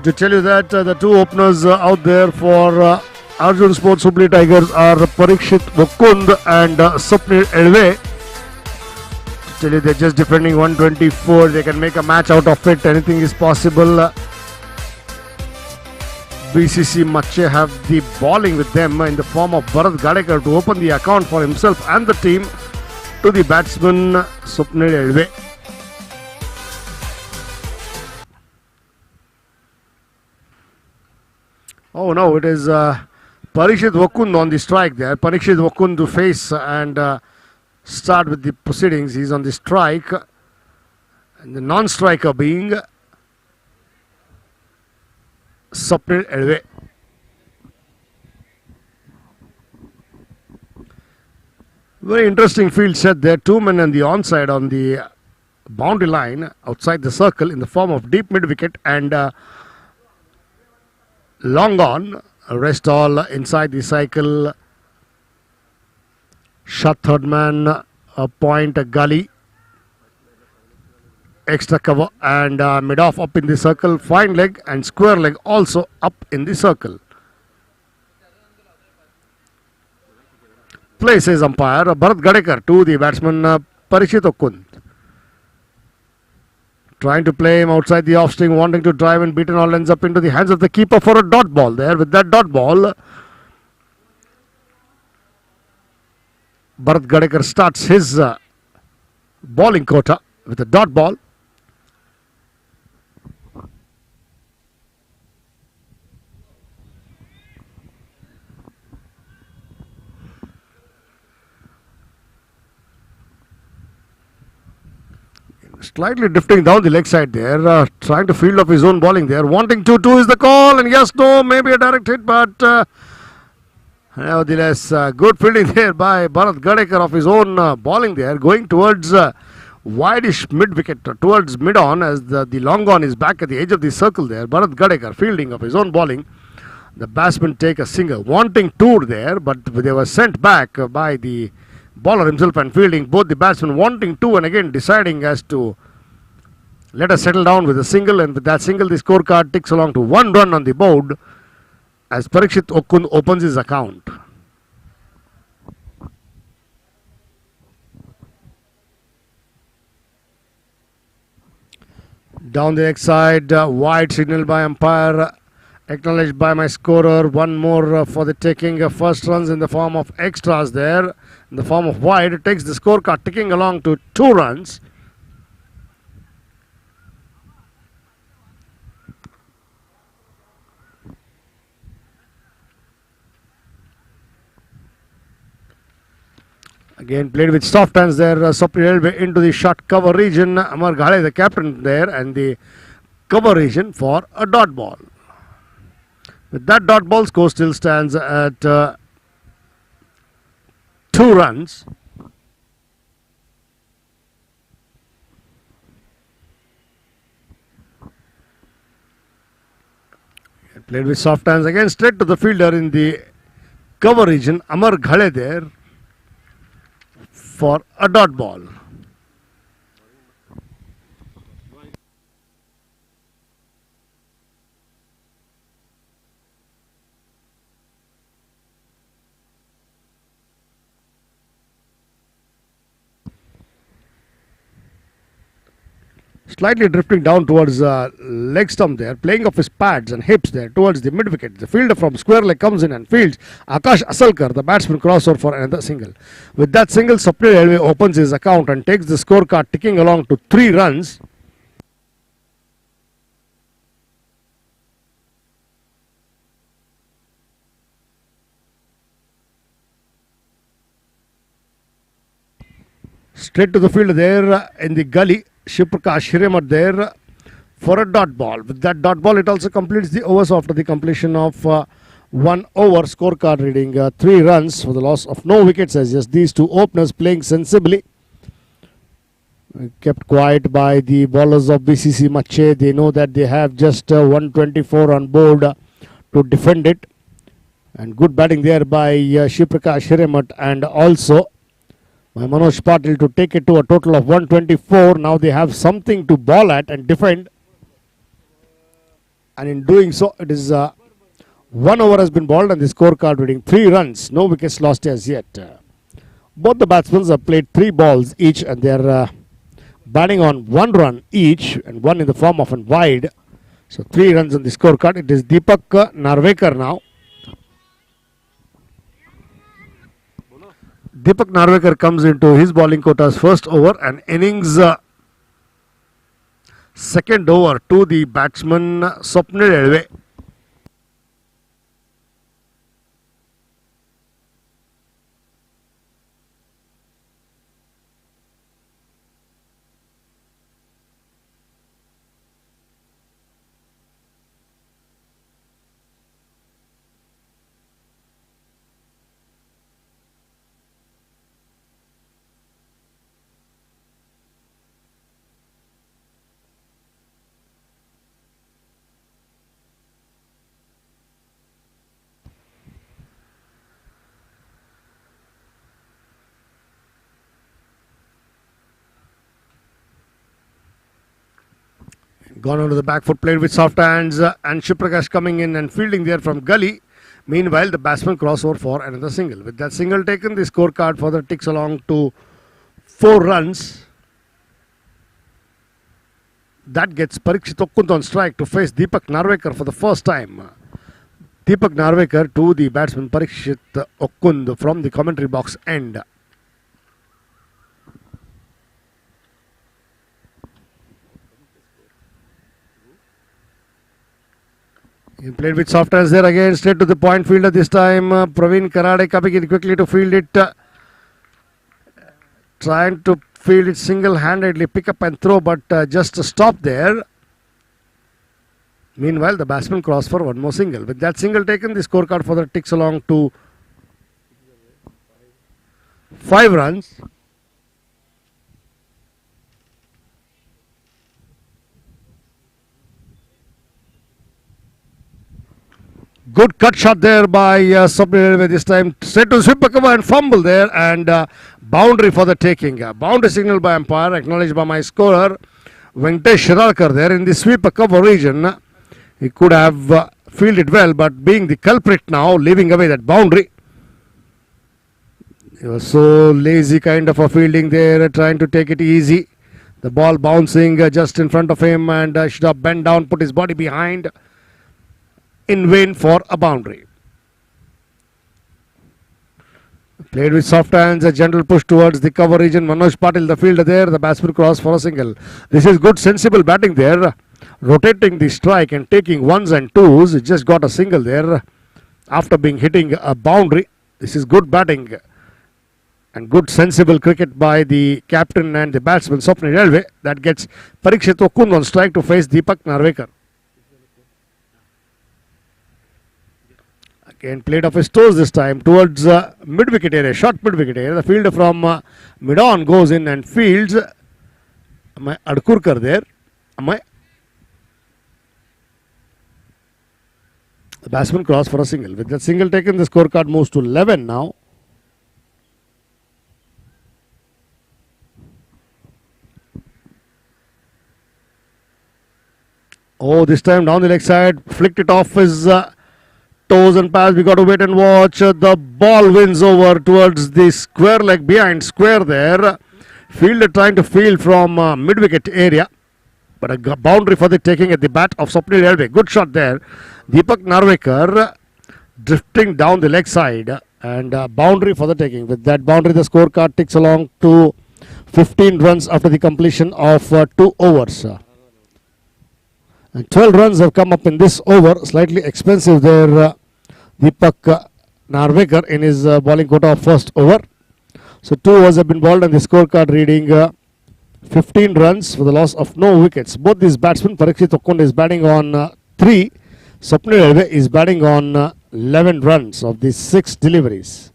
to tell you that the two openers out there for Arjun Sports Hubli Tigers are Parikshit Mukund and Swapnil Elve. To tell you they're just defending 124. They can make a match out of it. Anything is possible. BCC Mache have the bowling with them in the form of Bharat Gadekar to open the account for himself and the team to the batsman Swapnil Elve. Oh no, it is Parikshit Wakund on the strike there. Parikshit Wakund to face and start with the proceedings. He's on the strike. And the non-striker being Swapnil Elve. Very interesting field set there. Two men on the onside on the boundary line outside the circle in the form of deep mid wicket and long on. Rest all inside the cycle. Shot third man, a point, a gully. Extra cover and mid off up in the circle. Fine leg and square leg also up in the circle. Play says umpire Bharat Gadekar to the batsman Parikshit Wakund. Trying to play him outside the off string, wanting to drive and beaten all ends up into the hands of the keeper for a dot ball there. With that dot ball, Bharat Gadekar starts his bowling quota with a dot ball. Slightly drifting down the leg side there, trying to field off his own bowling there. Wanting to, two is the call, and yes, no, maybe a direct hit, but nevertheless, good fielding there by Bharat Gadekar of his own bowling there, going towards wideish mid wicket, towards mid on, as the long on is back at the edge of the circle there. Bharat Gadekar fielding of his own bowling. The batsman take a single, wanting two there, but they were sent back by the bowler himself and fielding. Both the batsmen wanting two and again deciding as to let us settle down with a single, and with that single the scorecard ticks along to 1 run on the board as Parikshit Wakund opens his account. Down the leg side, wide signal by umpire, acknowledged by my scorer. One more for the taking. First runs in the form of extras there, in the form of wide. It takes the scorecard ticking along to 2 runs. Again played with soft hands there. Swapnil Elve into the short cover region. Amar Ghale, the captain there, and the cover region for a dot ball. With that dot ball, score still stands at 2 runs. Played with soft hands again, straight to the fielder in the cover region. Amar Ghale there for a dot ball. Slightly drifting down towards leg stump there, playing off his pads and hips there towards the mid wicket. The fielder from square leg comes in and fields. Akash Asalkar, the batsman, crossover for another single. With that single, Swapnil Elve opens his account and takes the scorecard ticking along to 3 runs. Straight to the fielder there in the gully. Shiprakash Hiremat there for a dot ball. With that dot ball, it also completes the overs after the completion of 1 over. Scorecard reading 3 runs for the loss of no wickets, as just these two openers playing sensibly. Kept quiet by the bowlers of BCC Mache. They know that they have just 124 on board to defend it. And good batting there by Shiprakash Hiremat and also by Manoj Patil to take it to a total of 124. Now they have something to bowl at and defend. And in doing so, it is 1 over has been bowled and the scorecard reading 3 runs. No wickets lost as yet. Both the batsmen have played 3 balls each and they are batting on 1 run each and one in the form of a wide. So 3 runs on the scorecard. It is Deepak Narvekar now. Deepak Narvekar comes into his bowling quota's first over and innings second over to the batsman Swapnil Elve. Gone onto the back foot, played with soft hands, and Shiprakash coming in and fielding there from Gully. Meanwhile, the batsman crossover for another single. With that single taken, the scorecard further ticks along to 4 runs. That gets Parikshit Okund on strike to face Deepak Narvekar for the first time. Deepak Narvekar to the batsman Parikshit Okund from the commentary box end. He played with soft hands there again, straight to the point fielder this time. Praveen Karade coming in quickly to field it. Trying to field it single-handedly, pick up and throw, but just stop there. Meanwhile, the batsman crossed for one more single. With that single taken, the scorecard further ticks along to 5 runs. Good cut shot there by Swapnil this time. Straight to sweeper cover and fumble there and boundary for the taking. Boundary signal by umpire, acknowledged by my scorer Venkatesh Shiralkar there in the sweeper cover region. He could have fielded well, but being the culprit now, leaving away that boundary. He was so lazy kind of a fielding there, trying to take it easy. The ball bouncing just in front of him and should have bent down, put his body behind. In vain for a boundary. Played with soft hands, a gentle push towards the cover region. Manoj Patil, the fielder there, the batsman cross for a single. This is good sensible batting there. Rotating the strike and taking ones and twos. Just got a single there after being hitting a boundary. This is good batting and good sensible cricket by the captain and the batsman Swapnil Elve. That gets Parikshit Okund on strike to face Deepak Narvekar. Again played off his toes this time towards mid-wicket area, short mid-wicket area. The fielder from mid-on goes in and fields. Adkurkar there. The batsman crossed for a single. With that single taken, the scorecard moves to 11 now. Oh, this time down the leg side, flicked it off his toes and pads. We got to wait and watch. The ball wins over towards the square leg behind square there. Fielder trying to field from mid-wicket area. But a boundary for the taking at the bat of Swapnil Elve. Good shot there. Deepak Narvekar drifting down the leg side. And boundary for the taking. With that boundary, the scorecard ticks along to 15 runs after the completion of 2 overs. And 12 runs have come up in this over. Slightly expensive there, Deepak Narvekar in his bowling quota of first over. So 2 overs have been bowled and the scorecard reading 15 runs for the loss of no wickets. Both these batsmen, Parikshit Okund is batting on 3. Swapnil Elve is batting on 11 runs of the 6 deliveries.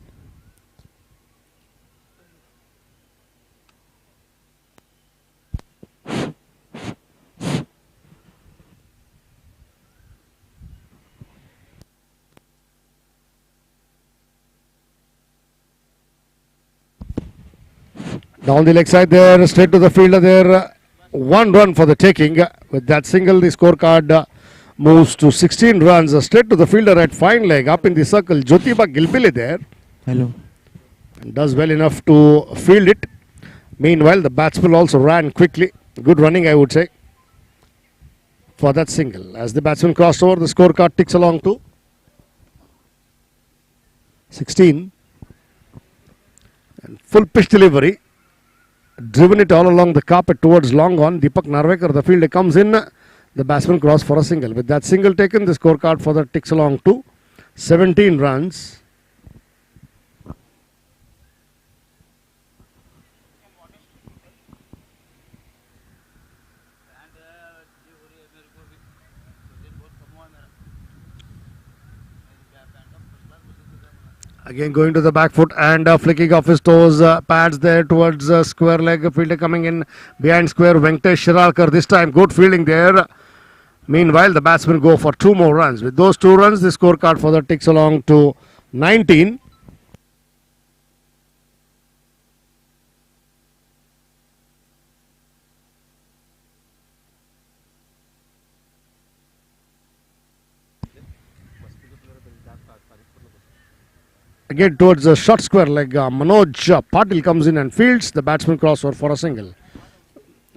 Down the leg side there, straight to the fielder there. 1 run for the taking. With that single, the scorecard moves to 16 runs, straight to the fielder at fine leg, up in the circle. Jyotiba Gilbile there. Hello. And does well enough to field it. Meanwhile, the batsman also ran quickly. Good running, I would say, for that single. As the batsman crossed over, the scorecard ticks along to 16. And full pitch delivery. Driven it all along the carpet towards long on. Deepak Narvekar, the fielder, comes in. The batsman crossed for a single. With that single taken, the scorecard for that ticks along to 17 runs. Again going to the back foot and flicking off his toes, pads there towards square leg. Fielder coming in behind square. Venkatesh Shiralkar this time. Good fielding there. Meanwhile, the batsmen go for 2 more runs. With those 2 runs, the scorecard for that ticks along to 19. Again towards the short square leg, Manoj Patil comes in and fields. The batsman crossover for a single.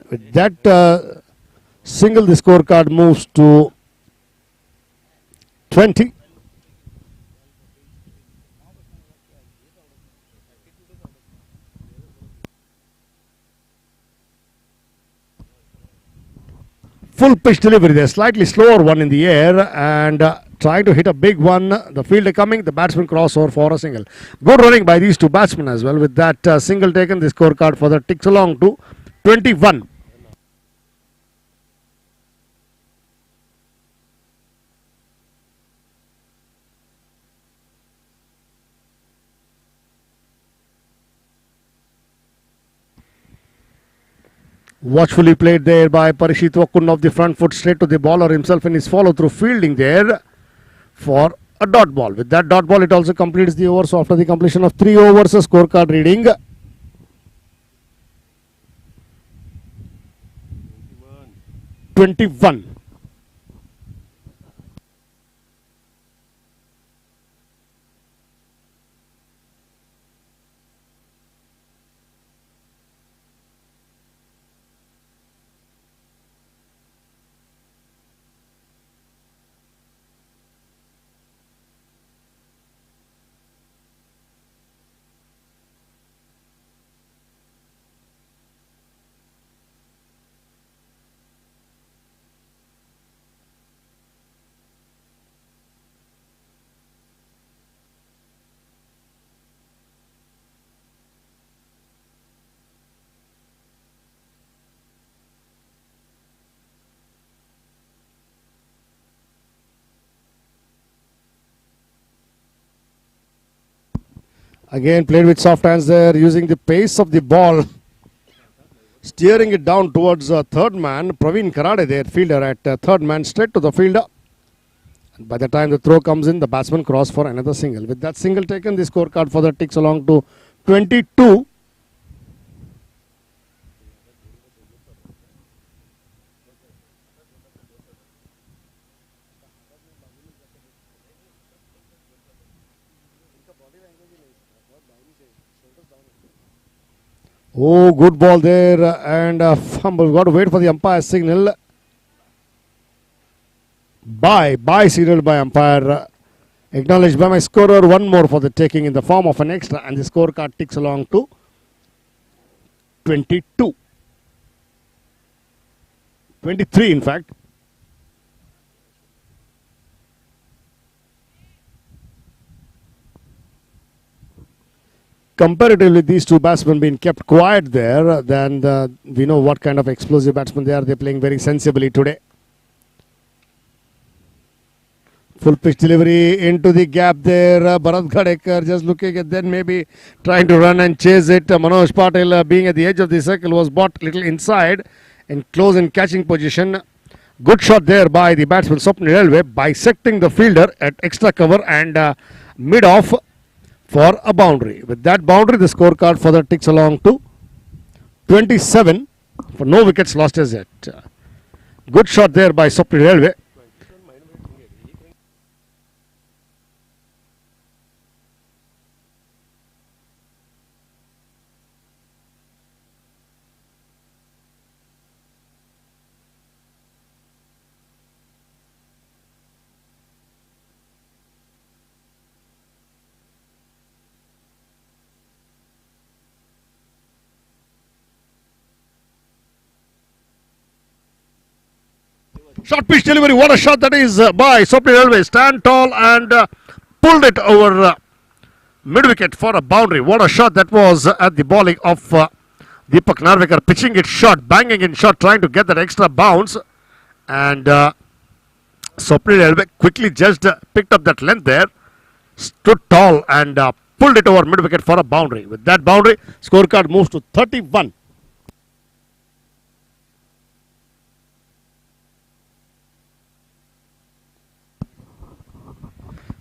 With that single, the scorecard moves to 20. Full pitch delivery there, slightly slower one in the air and trying to hit a big one. The fielder coming, the batsman crossover for a single. Good running by these 2 batsmen as well. With that single taken, the scorecard for that ticks along to 21. Watchfully played there by Parishit Wakun of the front foot, straight to the bowler himself in his follow-through fielding there for a dot ball. With that dot ball, it also completes the over. So after the completion of 3 overs, a scorecard reading 21. Again played with soft hands there, using the pace of the ball, steering it down towards third man. Praveen Karade there, fielder at third man, straight to the fielder. And by the time the throw comes in, the batsman cross for another single. With that single taken, the scorecard for that ticks along to 22. Oh, good ball there and fumble. Got to wait for the umpire's signal. Bye signaled by umpire. Acknowledged by my scorer. 1 more for the taking in the form of an extra, and the scorecard ticks along to 22. 23 in fact. Comparatively, these 2 batsmen being kept quiet there, then we know what kind of explosive batsmen they are. They're playing very sensibly today. Full pitch delivery into the gap there. Bharat Gadekar just looking at then maybe trying to run and chase it. Manoj Patil being at the edge of the circle was brought little inside in close and catching position. Good shot there by the batsman Swapnil Railway, bisecting the fielder at extra cover and mid off for a boundary. With that boundary, the scorecard for that ticks along to 27 for no wickets lost as yet. Good shot there by Swapnil Railway. Short pitch delivery. What a shot that is by Swapnil Elway. Stand tall and pulled it over mid wicket for a boundary. What a shot that was at the bowling of Deepak Narvekar. Pitching it short, banging in short, trying to get that extra bounce. And Swapnil Elway quickly just picked up that length there. Stood tall and pulled it over mid wicket for a boundary. With that boundary, scorecard moves to 31.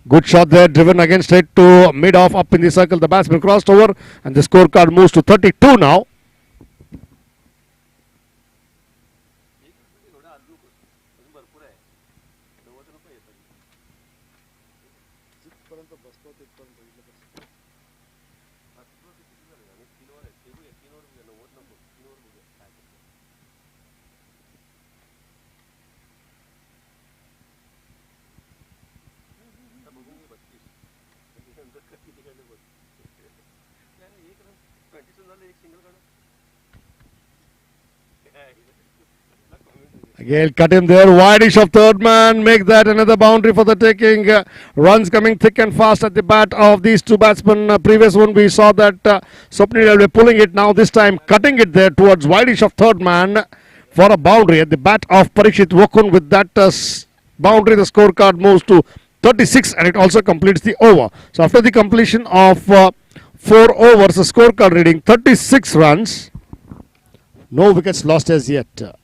Good shot there, driven again straight to mid-off, up in the circle. The batsman crossed over and the scorecard moves to 32 now. Again, cut him there, wideish of third man, make that another boundary for the taking. Runs coming thick and fast at the bat of these two batsmen. Previous one we saw that Swapnil Elway pulling it, now this time cutting it there towards wideish of third man for a boundary at the bat of Parikshit Wakun. With that boundary, the scorecard moves to 36 and it also completes the over. So after the completion of 4 overs, the scorecard reading 36 runs. No wickets lost as yet.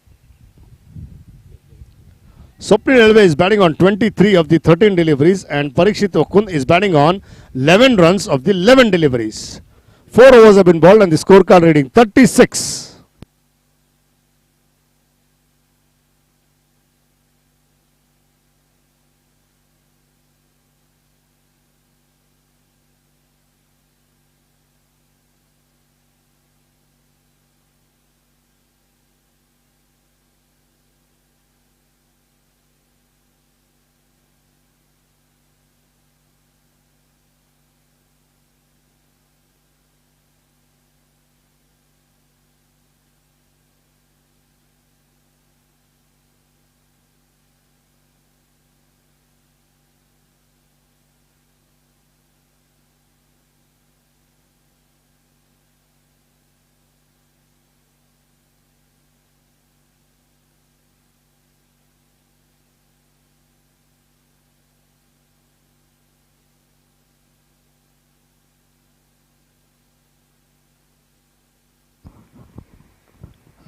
Swapnil Elway is batting on 23 of the 13 deliveries and Parikshit Wakun is batting on 11 runs of the 11 deliveries. 4 overs have been bowled and the scorecard reading 36.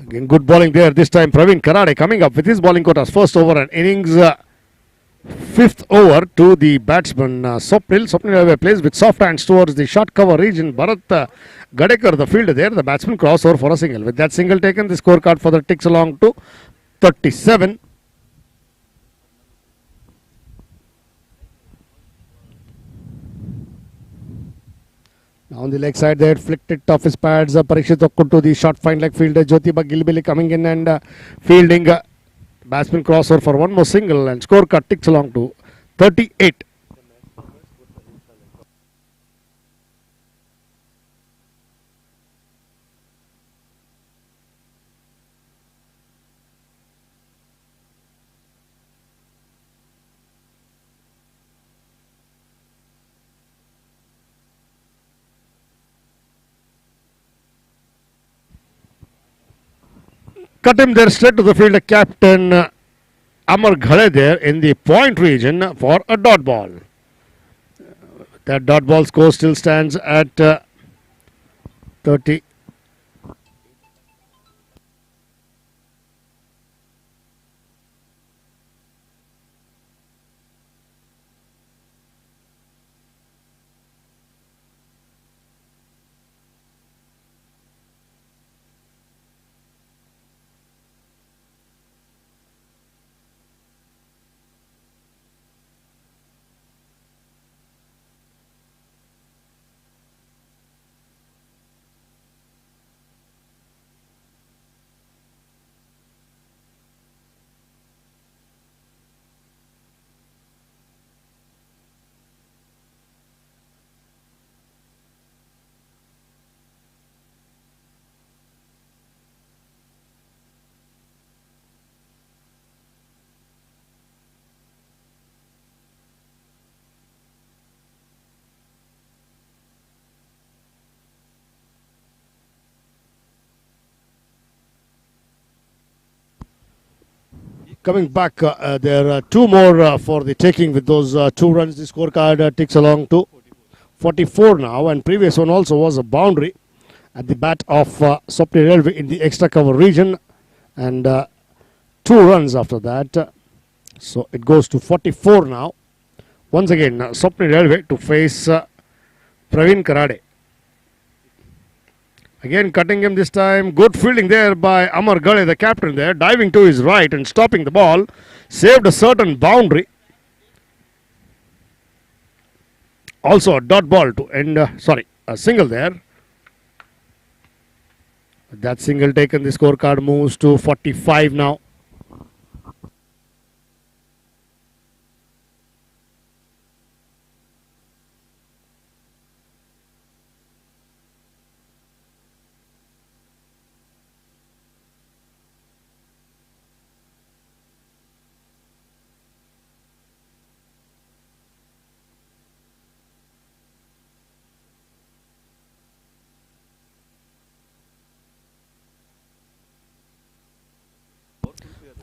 Again, good bowling there. This time Praveen Karade coming up with his bowling quotas. First over and innings 5th over to the batsman Swapnil. Swapnil Elway plays with soft hands towards the short cover region. Bharat Gadekar, the fielder there. The batsman cross over for a single. With that single taken, the scorecard for the ticks along to 37. Now on the leg side there, flicked it off his pads. Parikshit Wakun to the short fine leg fielder. Jyotiba Gilbili coming in and fielding. Batsman crossover for one more single and scorecard ticks along to 38. Cut him there straight to the fielder, captain Amar Ghale there in the point region for a dot ball. That dot ball score still stands at 30. Coming back, there are two more for the taking with those 2 runs. The scorecard ticks along to 44 now, and previous one also was a boundary at the bat of Swapnil Railway in the extra cover region, and 2 runs after that. So it goes to 44 now. Once again, Swapnil Railway to face Praveen Karade. Again cutting him this time. Good fielding there by Amar Gade, the captain there, diving to his right and stopping the ball. Saved a certain boundary. Also a dot ball to end, a single there. That single taken, the scorecard moves to 45 now.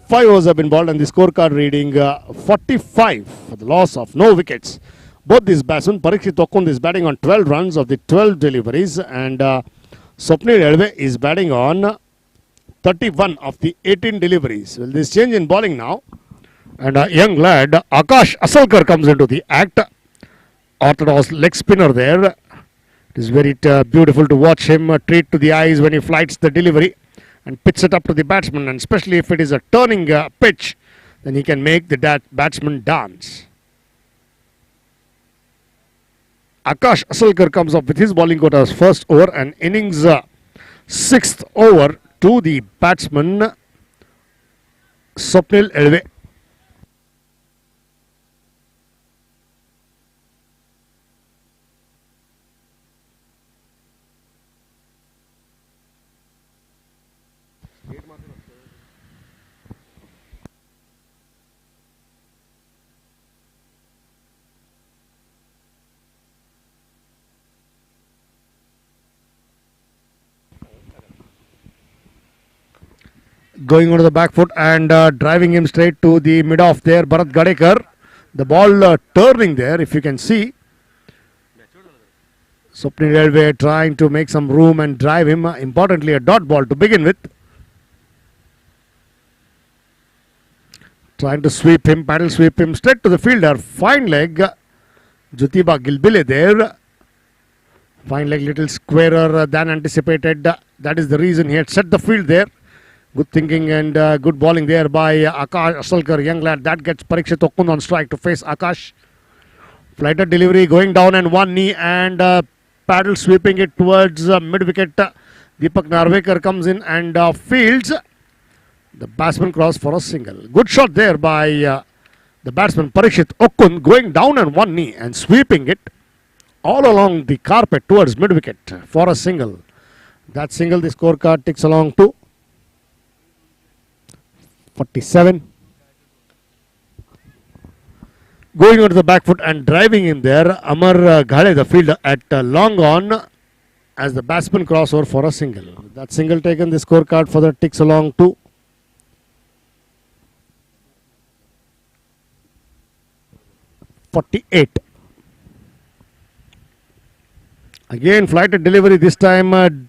Five overs have been bowled and the scorecard reading 45 for the loss of no wickets. Both these batsmen, Parikshit Okkund is batting on 12 runs of the 12 deliveries, and Swapnil Railway is batting on 31 of the 18 deliveries. Well, this change in bowling now, and a young lad, Akash Asalkar, comes into the act. Orthodox leg spinner there. It is very beautiful to watch him treat to the eyes when he flights the delivery and pitch it up to the batsman, and especially if it is a turning pitch, then he can make the batsman dance. Akash Asalkar comes up with his bowling quota's first over, and innings 6th over to the batsman Swapnil Railway. Going onto the back foot and driving him straight to the mid-off there, Bharat Gadekar. The ball turning there, if you can see. Swapnil Railway trying to make some room and drive him. Importantly, a dot ball to begin with. Trying to sweep him, paddle sweep him straight to the fielder. Fine leg, Jyotiba Gilbile there. Fine leg, little squarer than anticipated. That is the reason he had set the field there. Good thinking and good bowling there by Akash Asalkar, young lad. That gets Parikshit Okkund on strike to face Akash. Flighted delivery going down and one knee, and paddle sweeping it towards mid-wicket. Deepak Narvekar comes in and fields. The batsman cross for a single. Good shot there by the batsman Parikshit Okkund, going down on one knee and sweeping it all along the carpet towards mid-wicket for a single. That single, the scorecard ticks along to 47. Going onto the back foot and driving in there, Amar Ghale, the fielder, at long on as the batsman crossover for a single. That single taken, the scorecard for that ticks along to 48. Again, flighted delivery this time.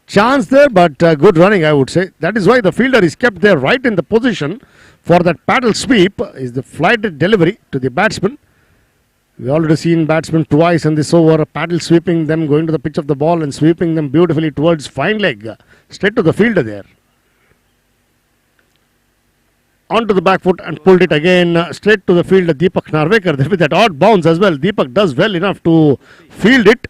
Chance there, but good running, I would say. That is why the fielder is kept there right in the position for that paddle sweep. Is the flighted delivery to the batsman. We already seen batsmen twice in this over, paddle sweeping them, going to the pitch of the ball and sweeping them beautifully towards fine leg, straight to the fielder there. Onto the back foot and pulled it again straight to the fielder, Deepak Narvekar. With that odd bounce as well, Deepak does well enough to field it,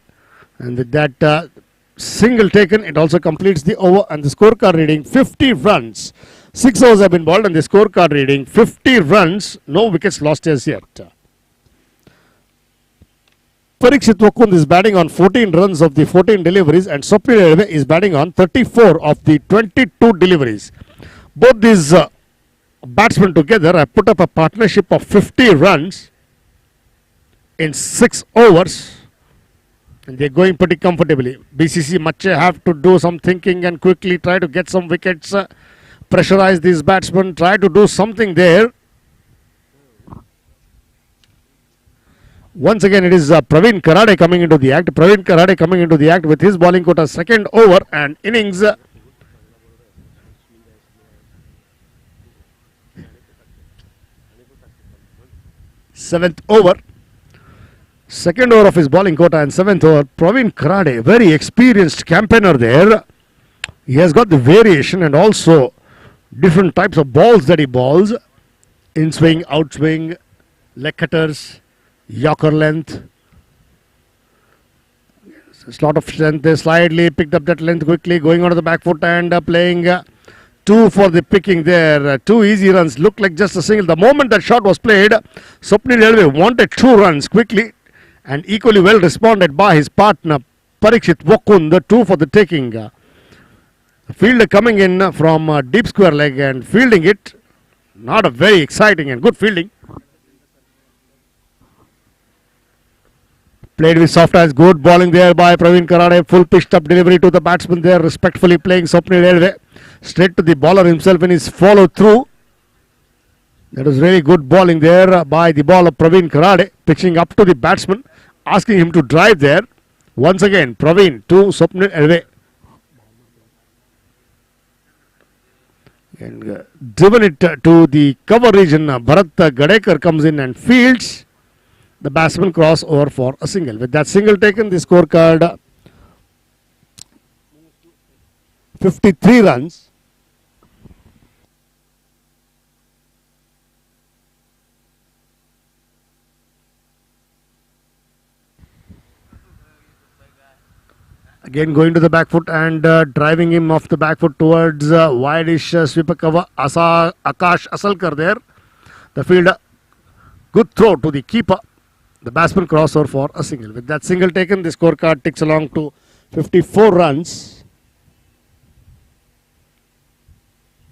and with that single taken, it also completes the over, and the scorecard reading 50 runs. 6 overs have been bowled and the scorecard reading 50 runs. No wickets lost as yet. Parikshit Okkund is batting on 14 runs of the 14 deliveries, and Swapnil Railway is batting on 34 of the 22 deliveries. Both these batsmen together have put up a partnership of 50 runs in 6 overs. And they're going pretty comfortably. BCC Mache have to do some thinking and quickly try to get some wickets. pressurize these batsmen, try to do something there. Once again, it is Praveen Karade coming into the act. Praveen Karade coming into the act with his bowling quota, second over and innings. Seventh over. Second over of his bowling quota and seventh over. Praveen Karade, very experienced campaigner there. He has got the variation and also different types of balls that he bowls. In swing, out swing, leg cutters, Yorker length. A lot of strength there, slightly picked up that length quickly, going onto the back foot and playing two for the picking there. Two easy runs, looked like just a single. The moment that shot was played, Swapnil Elve wanted 2 runs quickly and equally well responded by his partner Parikshit Wakund, the 2 for the taking. Fielder coming in from deep square leg and fielding it. Not a very exciting and good fielding. Played with soft hands, good bowling there by Praveen Karade. Full pitched up delivery to the batsman there, respectfully playing Swapnil Elve. Straight to the bowler himself in his follow through. That was really good bowling there by the bowler Praveen Karade. Pitching up to the batsman, asking him to drive there. Once again, Praveen to Swapnil Elve. And driven it to the cover region. Bharat Gadekar comes in and fields. The batsman cross over for a single. With that single taken, the scorecard 53 runs. Again going to the back foot and driving him off the back foot towards wide-ish sweeper cover. Akash Asalkar there. The fielder, good throw to the keeper. The batsman crossover for a single. With that single taken, the scorecard ticks along to 54 runs.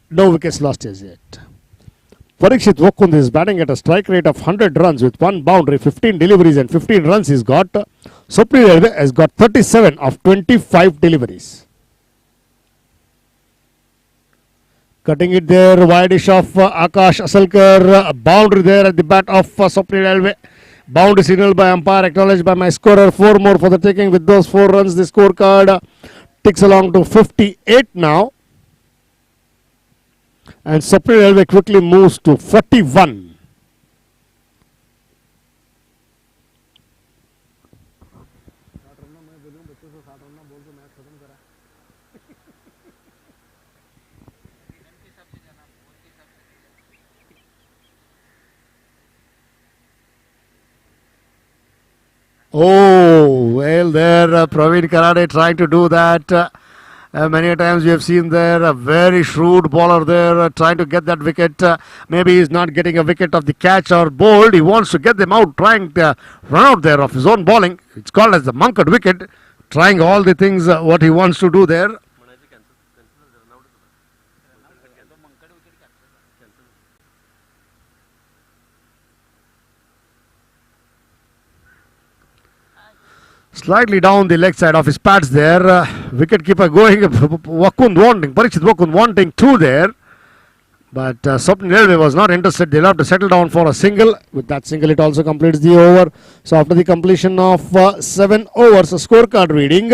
No wickets lost as yet. Parikshit Wakund is batting at a strike rate of 100 runs with 1 boundary, 15 deliveries and 15 runs he's got. Swapnil Elve has got 37 of 25 deliveries. Cutting it there, wide-ish of Akash Asalkar. A boundary there at the bat of Swapnil Elve. Boundary signal by umpire, acknowledged by my scorer. 4 more for the taking. With those 4 runs, the scorecard ticks along to 58 now. And Swapnil Elve quickly moves to 41. Oh, well there Praveen Karade trying to do that. Many times we have seen there a very shrewd bowler there trying to get that wicket. Maybe he's not getting a wicket of the catch or bowled. He wants to get them out, trying to run out there of his own bowling. It's called as the monkered wicket. Trying all the things what he wants to do there. Slightly down the leg side of his pads there. Wicket keeper going, Wakund wanting, Parikshit Wakund wanting 2 there. But Swapnil Elve was not interested. They'll have to settle down for a single. With that single, it also completes the over. So after the completion of 7 overs, a scorecard reading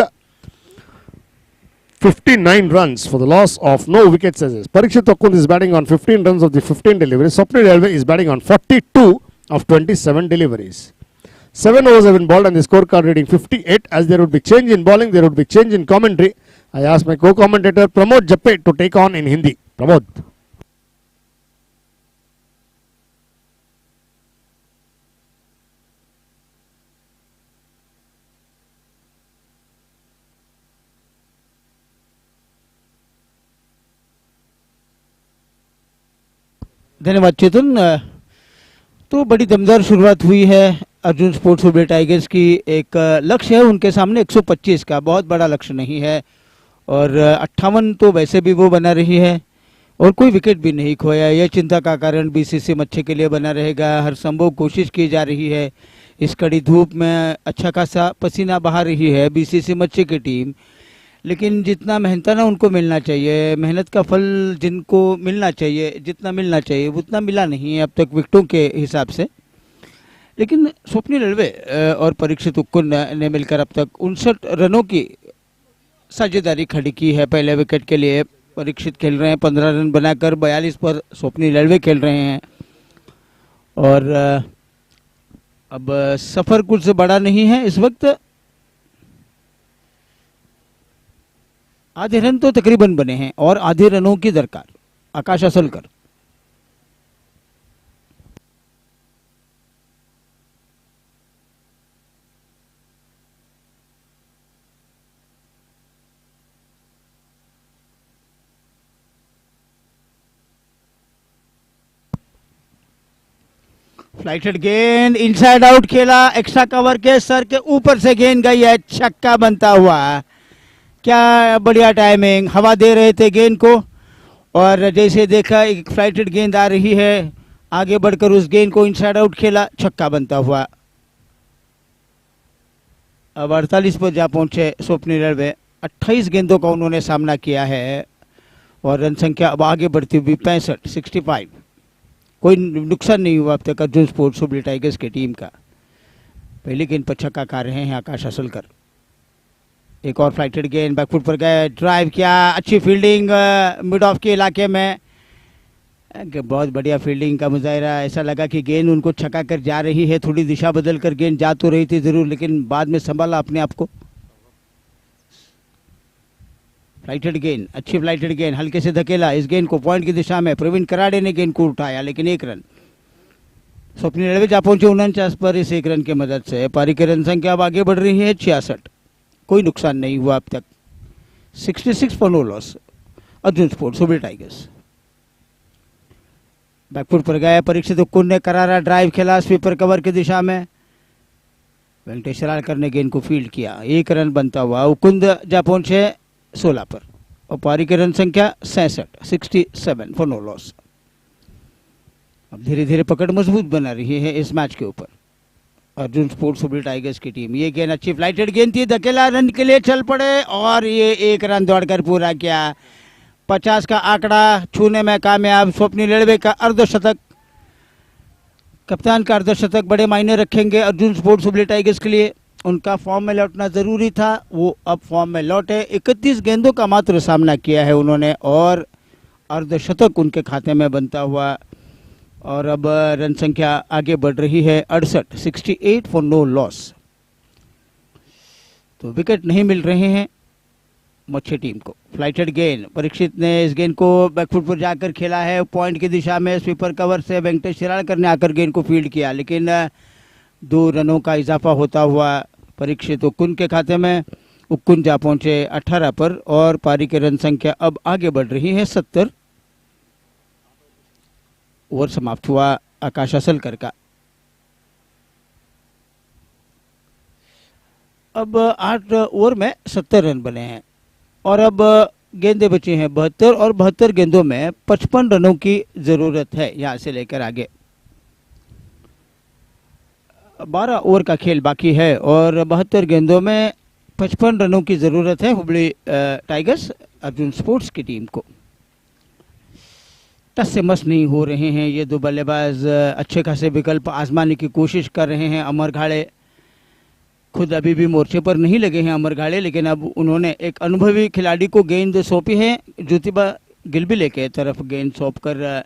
59 runs for the loss of no wickets. Parikshit Wakund is batting on 15 runs of the 15 deliveries. Swapnil Elve is batting on 42 of 27 deliveries. 7 overs have been bowled and the scorecard reading 58. As there would be change in bowling, there would be change in commentary. I asked my co-commentator Pramod Jappe to take on in Hindi. Pramod. धन्यवाद चेतन। तो बड़ी दमदार शुरुआत हुई है Arjun sports Hubli tigers की। एक लक्ष्य है उनके सामने 125 का, बहुत बड़ा लक्ष्य नहीं है, और 58 तो वैसे भी वो बना रही है और कोई विकेट भी नहीं खोया। यह चिंता का कारण बीसीसी मच्छी के लिए बना रहेगा। हर संभव कोशिश की जा रही है। इस कड़ी धूप में अच्छा खासा पसीना बहा रही है बीसीसी मच्छी की टीम, लेकिन जितना मेहनत ना उनको मिलना चाहिए, मेहनत का फल जिनको मिलना चाहिए, जितना मिलना चाहिए उतना मिला नहीं है अब तक विकेटों के हिसाब से। लेकिन स्वप्निल अल्वे और परीक्षित उक्कुन ने मिलकर अब तक 59 रनों की साझेदारी खड़ी की है पहले विकेट के लिए। परीक्षित खेल रहे हैं 15 रन बनाकर, 42 पर स्वप्निल अल्वे खेल रहे हैं। और अब सफर कुछ बड़ा नहीं है इस वक्त, आधे रन तो तकरीबन बने हैं और आधे रनों की दरकार। आकाश असलकर फ्लाइटेड गेंद इनसाइड आउट खेला, एक्स्ट्रा कवर के सर के ऊपर से गेंद गई है, छक्का बनता हुआ। क्या बढ़िया टाइमिंग, हवा दे रहे थे गेंद को और जैसे देखा एक फ्लाइटेड गेंद आ रही है, आगे बढ़कर उस गेंद को इनसाइड आउट खेला, छक्का बनता हुआ। अब 48 पर जा पहुंचे स्वप्निल अल्वे। 28 गेंदों का उन्होंने सामना किया है और रन संख्या अब आगे बढ़ती हुई 65। कोई नुकसान नहीं हुआ अब तक अर्जुन स्पोर्ट्स हुबली टाइगर्स की टीम का। पहली गेंद पर छक्का खा रहे हैं आकाश असलकर। एक और फ्लाइटेड गेंद बैकफुट पर गए, ड्राइव किया, अच्छी फील्डिंग मिड ऑफ के इलाके में, बहुत बढ़िया फील्डिंग का मुजाहिरा। ऐसा लगा कि गेंद उनको छक्का कर जा रही है, थोड़ी दिशा बदल कर गेंद जा तो रही थी जरूर, लेकिन बाद में संभाला अपने आप को। फ्लाइटेड गेंद, अच्छी फ्लाइटेड गेंद, हल्के से धकेला इस गेंद को पॉइंट की दिशा में। प्रवीण कराड़े ने गेंद को उठाया लेकिन 1 रन। स्वप्निल अल्वे जा पहुंचे 49 पर इस 1 रन की मदद से। पारी की रन संख्या अब आगे बढ़ रही है 66। कोई नुकसान नहीं हुआ अब तक। 66 for no loss Arjun sports Hubli tigers. Back foot पर गया परीक्षित उक्कुन ने करारा ड्राइव खेला स्वीपर कवर की दिशा में। वेंकटेश ने गेंद को फील्ड किया, 1 रन बनता हुआ। उकुंद जा पहुंचे 16 पर और पारी की रन संख्या 67 फॉर नो लॉस। अब धीरे धीरे पकड़ मजबूत बना रही है इस मैच के ऊपर अर्जुन स्पोर्ट्स हुबली टाइगर्स की टीम। ये गेंद अच्छी फ्लाइटेड गेंद थी, धकेला, रन के लिए चल पड़े और ये 1 रन दौड़कर पूरा किया। 50 का आंकड़ा छूने में कामयाब स्वप्निल अल्वे का अर्धशतक। कप्तान का अर्धशतक बड़े मायने रखेंगे अर्जुन स्पोर्ट्स हुबली टाइगर्स के लिए। उनका फॉर्म में लौटना जरूरी था, वो अब फॉर्म में लौटे। 31 गेंदों का मात्र सामना किया है उन्होंने और अर्धशतक उनके खाते में बनता हुआ। और अब रन संख्या आगे बढ़ रही है 68 फॉर नो लॉस। तो विकेट नहीं मिल रहे हैं मच्छी टीम को। फ्लाइटेड गेंद, परीक्षित ने इस गेंद को बैकफुट पर जाकर खेला है पॉइंट की दिशा में। स्वीपर कवर से वेंकटेश ने आकर गेंद को फील्ड किया लेकिन 2 रनों का इजाफा होता हुआ परीक्षित उक्कुन के खाते में। उक्कुन जा पहुंचे 18 पर और पारी की रन संख्या अब आगे बढ़ रही है 70। ओवर समाप्त हुआ आकाश असलकर का। अब 8 ओवर में 70 रन बने हैं और अब गेंदें बची हैं 72 और 72 गेंदों में 55 रनों की जरूरत है यहां से लेकर आगे। 12 ओवर का खेल बाकी है और 72 गेंदों में 55 रनों की जरूरत है हुबली टाइगर्स अर्जुन स्पोर्ट्स की टीम को। टस से मस नहीं हो रहे हैं ये 2 बल्लेबाज, अच्छे खासे विकल्प आजमाने की कोशिश कर रहे हैं। अमर घाड़े खुद अभी भी मोर्चे पर नहीं लगे हैं अमर घाड़े, लेकिन अब उन्होंने एक अनुभवी खिलाड़ी को गेंद सौंपी है। ज्योतिबा गिलबिले के तरफ गेंद सौंप कर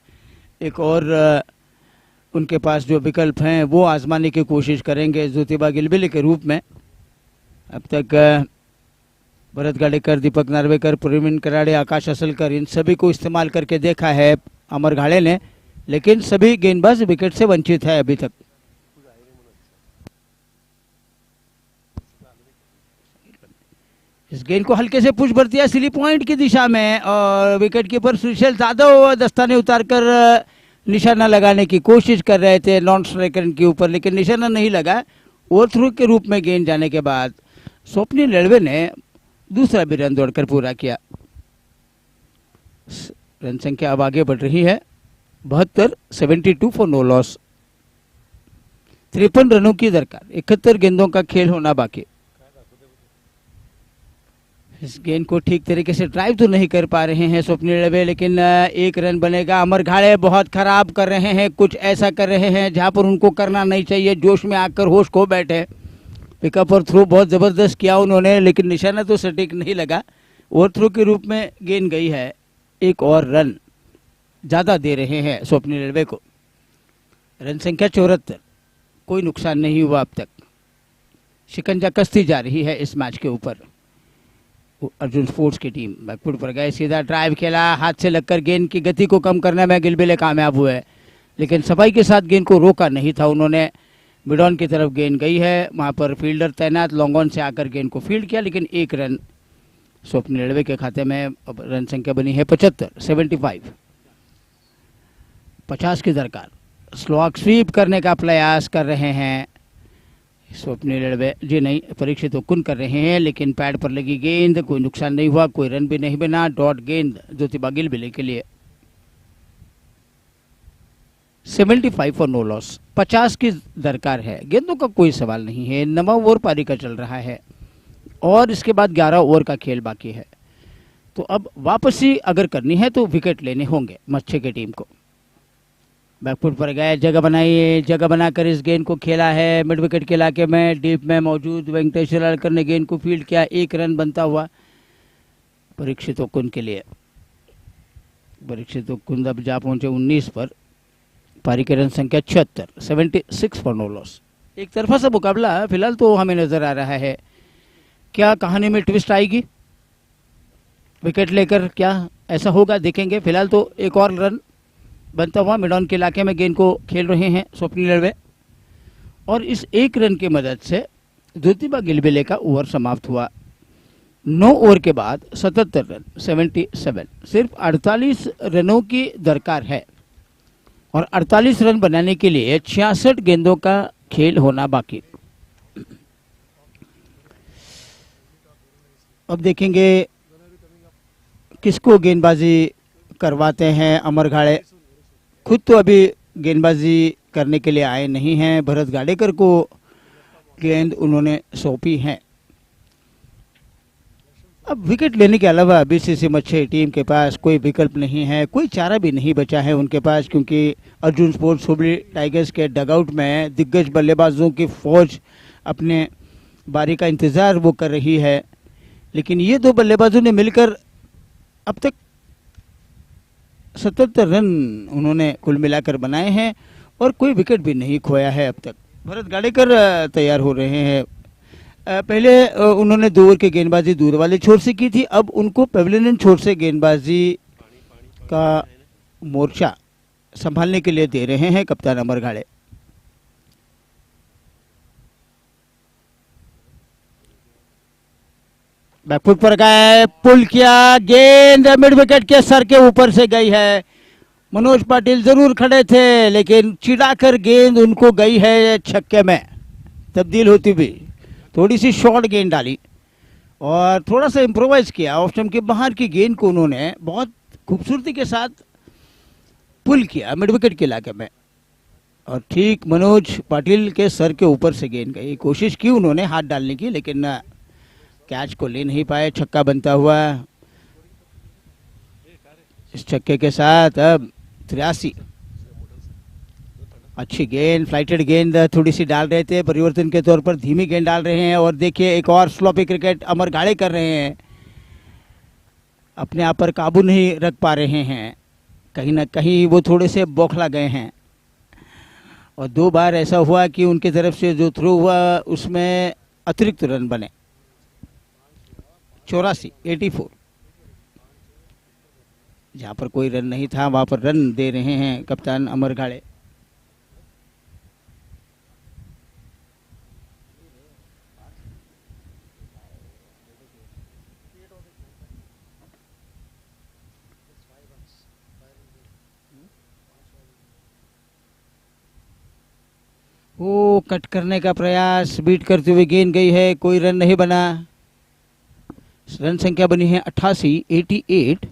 एक और उनके पास जो विकल्प हैं वो आजमाने की कोशिश करेंगे ज्योतिबा गिलबिले के रूप में। अब तक भरत गाड़ेकर, दीपक नार्वेकर, प्रवीण कराड़े, आकाश असलकर, इन सभी को इस्तेमाल करके देखा है अमर घाड़े ने, लेकिन सभी गेंदबाज विकेट से वंचित है अभी तक। इस गेंद को हल्के से पुश भर दिया स्लिप पॉइंट की दिशा में और विकेट कीपर सुशील यादव दस्ताने उतारकर निशाना लगाने की कोशिश कर रहे थे नॉन स्ट्राइकर के ऊपर, लेकिन निशाना नहीं लगा। ओवर थ्रू के रूप में गेंद जाने के बाद स्वप्निल अल्वे ने दूसरा भी रन दौड़कर पूरा किया। रन संख्या अब आगे बढ़ रही है 72, 72 फॉर नो लॉस। 53 रनों की दरकार, 71 गेंदों का खेल होना बाकी। इस गेंद को ठीक तरीके से ड्राइव तो नहीं कर पा रहे हैं स्वप्निल दवे, लेकिन एक रन बनेगा। अमर घाड़े बहुत खराब कर रहे हैं, कुछ ऐसा कर रहे हैं जहां पर उनको करना नहीं चाहिए, जोश में आकर होश खो बैठे। पिकअप और थ्रो बहुत ज़बरदस्त किया उन्होंने, लेकिन निशाना तो सटीक नहीं लगा। ओवर थ्रो के रूप में गेंद गई है। एक और रन ज़्यादा दे रहे हैं स्वप्निल दवे को। रन संख्या 74, कोई नुकसान नहीं हुआ अब तक। शिकंजा कसती जा रही है इस मैच के ऊपर। अर्जुन स्पोर्ट्स की टीम बैकफुट पर गए, सीधा ड्राइव खेला, हाथ से लगकर गेंद की गति को कम करने में गिलबिले कामयाब हुए, लेकिन सफाई के साथ गेंद को रोका नहीं था उन्होंने। मिड ऑन की तरफ गेंद गई है, वहां पर फील्डर तैनात, लॉन्ग ऑन से आकर गेंद को फील्ड किया, लेकिन एक रन स्वप्निल दवे के खाते में। अब रन संख्या बनी है 75, 50 की दरकार। स्लॉग स्वीप करने का प्रयास कर रहे हैं स्वप्निल दवे, जी नहीं, परीक्षित कुन कर रहे हैं, लेकिन पैड पर लगी गेंद, कोई नुकसान नहीं हुआ, कोई रन भी नहीं बना। डॉट गेंद ज्योतिबा गिलबिले के लिए। 75 फॉर नो लॉस, 50 की दरकार है। गेंदों का कोई सवाल नहीं है। 9वां ओवर पारी का चल रहा है और इसके बाद 11 ओवर का खेल बाकी है। तो अब वापसी अगर करनी है तो विकेट लेने होंगे मच्छे की टीम को। बैकफुट पर गए, जगह बनाई, जगह बनाकर इस गेंद को खेला है मिड विकेट के इलाके में। डीप में मौजूद वेंकटेश लड़कर ने गेंद को फील्ड किया, एक रन बनता हुआ परीक्षित कुंद के लिए। परीक्षित कुंद अब जा पहुंचे 19 पर। पारी की रन संख्या 76, 76 फॉर नो लॉस। एक तरफा सा मुकाबला फिलहाल तो हमें नजर आ रहा है। क्या कहानी में ट्विस्ट आएगी विकेट लेकर, क्या ऐसा होगा, देखेंगे। फिलहाल तो एक और रन बनता हुआ मिड ऑन के इलाके में गेंद को खेल रहे हैं स्वप्निल दवे, और इस एक रन की मदद से ज्योतिबा गिलबिले का ओवर समाप्त हुआ। 9 ओवर के बाद 77 रन, 77। सिर्फ 48 रनों की दरकार है और 48 रन बनाने के लिए 66 गेंदों का खेल होना बाकी। अब देखेंगे किसको गेंदबाजी करवाते हैं अमर घाड़े। खुद तो अभी गेंदबाजी करने के लिए आए नहीं हैं, भरत गाडेकर को गेंद उन्होंने सौंपी है। अब विकेट लेने के अलावा बीसीसी मच्छे टीम के पास कोई विकल्प नहीं है, कोई चारा भी नहीं बचा है उनके पास, क्योंकि अर्जुन स्पोर्ट्स हुबली टाइगर्स के डगआउट में दिग्गज बल्लेबाजों की फौज अपने बारी का इंतज़ार वो कर रही है। लेकिन ये दो बल्लेबाजों ने मिलकर अब तक 77 रन उन्होंने कुल मिलाकर बनाए हैं और कोई विकेट भी नहीं खोया है अब तक। भरत गाडेकर तैयार हो रहे हैं। पहले उन्होंने 2 ओवर की गेंदबाजी दूर वाले छोर से की थी, अब उनको पेविलियन छोर से गेंदबाजी का मोर्चा संभालने के लिए दे रहे हैं कप्तान अमर घाड़े। बैकफुट पर गए, पुल किया, गेंद मिड विकेट के सर के ऊपर से गई है। मनोज पाटिल जरूर खड़े थे, लेकिन चिढ़ाकर गेंद उनको गई है छक्के में तब्दील होती हुई। थोड़ी सी शॉर्ट गेंद डाली और थोड़ा सा इम्प्रोवाइज किया। ऑफ स्टंप के बाहर की गेंद को उन्होंने बहुत खूबसूरती के साथ पुल किया मिड विकेट के इलाके में और ठीक मनोज पाटिल के सर के ऊपर से गेंद गई। कोशिश की उन्होंने हाथ डालने की, लेकिन कैच को ले नहीं पाए। छक्का बनता हुआ इस छक्के के साथ अब 83। अच्छी गेंद, फ्लाइटेड गेंद थोड़ी सी डाल रहे थे, परिवर्तन के तौर पर धीमी गेंद डाल रहे हैं। और देखिए एक और स्लॉपी क्रिकेट अमर घाड़े कर रहे हैं, अपने आप पर काबू नहीं रख पा रहे हैं। कहीं ना कहीं वो थोड़े से बौखला गए हैं और 2 बार ऐसा हुआ कि उनकी तरफ से जो थ्रो हुआ उसमें अतिरिक्त रन बने। 84, 84। जहाँ पर कोई रन नहीं था वहाँ पर रन दे रहे हैं कप्तान अमर घाड़े। वो कट करने का प्रयास, बीट करते हुए गेंद गई है, कोई रन नहीं बना। रन संख्या बनी है 88, 88।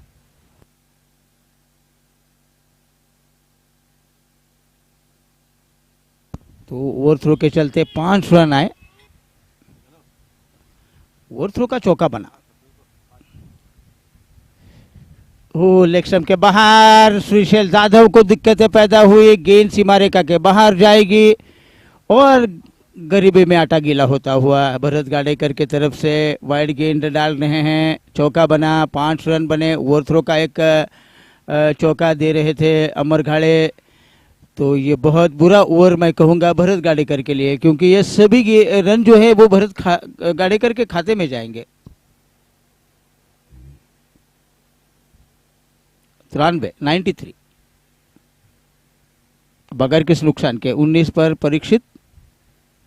तो ओवर थ्रो के चलते 5 रन आए। ओवर थ्रो का चौका बना वो लेग स्टंप के बाहर श्रीशैल जाधव को दिक्कतें पैदा हुई, गेंद सीमा रेखा के बाहर जाएगी और गरीबी में आटा गीला होता हुआ भरत गाडेकर की तरफ से वाइड गेंद डाल रहे हैं। चौका बना, 5 रन बने। ओवर थ्रो का एक चौका दे रहे थे अमर घाड़े। तो ये बहुत बुरा ओवर मैं कहूँगा भरत गाडेकर के लिए, क्योंकि ये सभी रन जो है वो भरत गाडेकर के खाते में जाएंगे। 93 बगैर किस नुकसान के 19 पर परीक्षित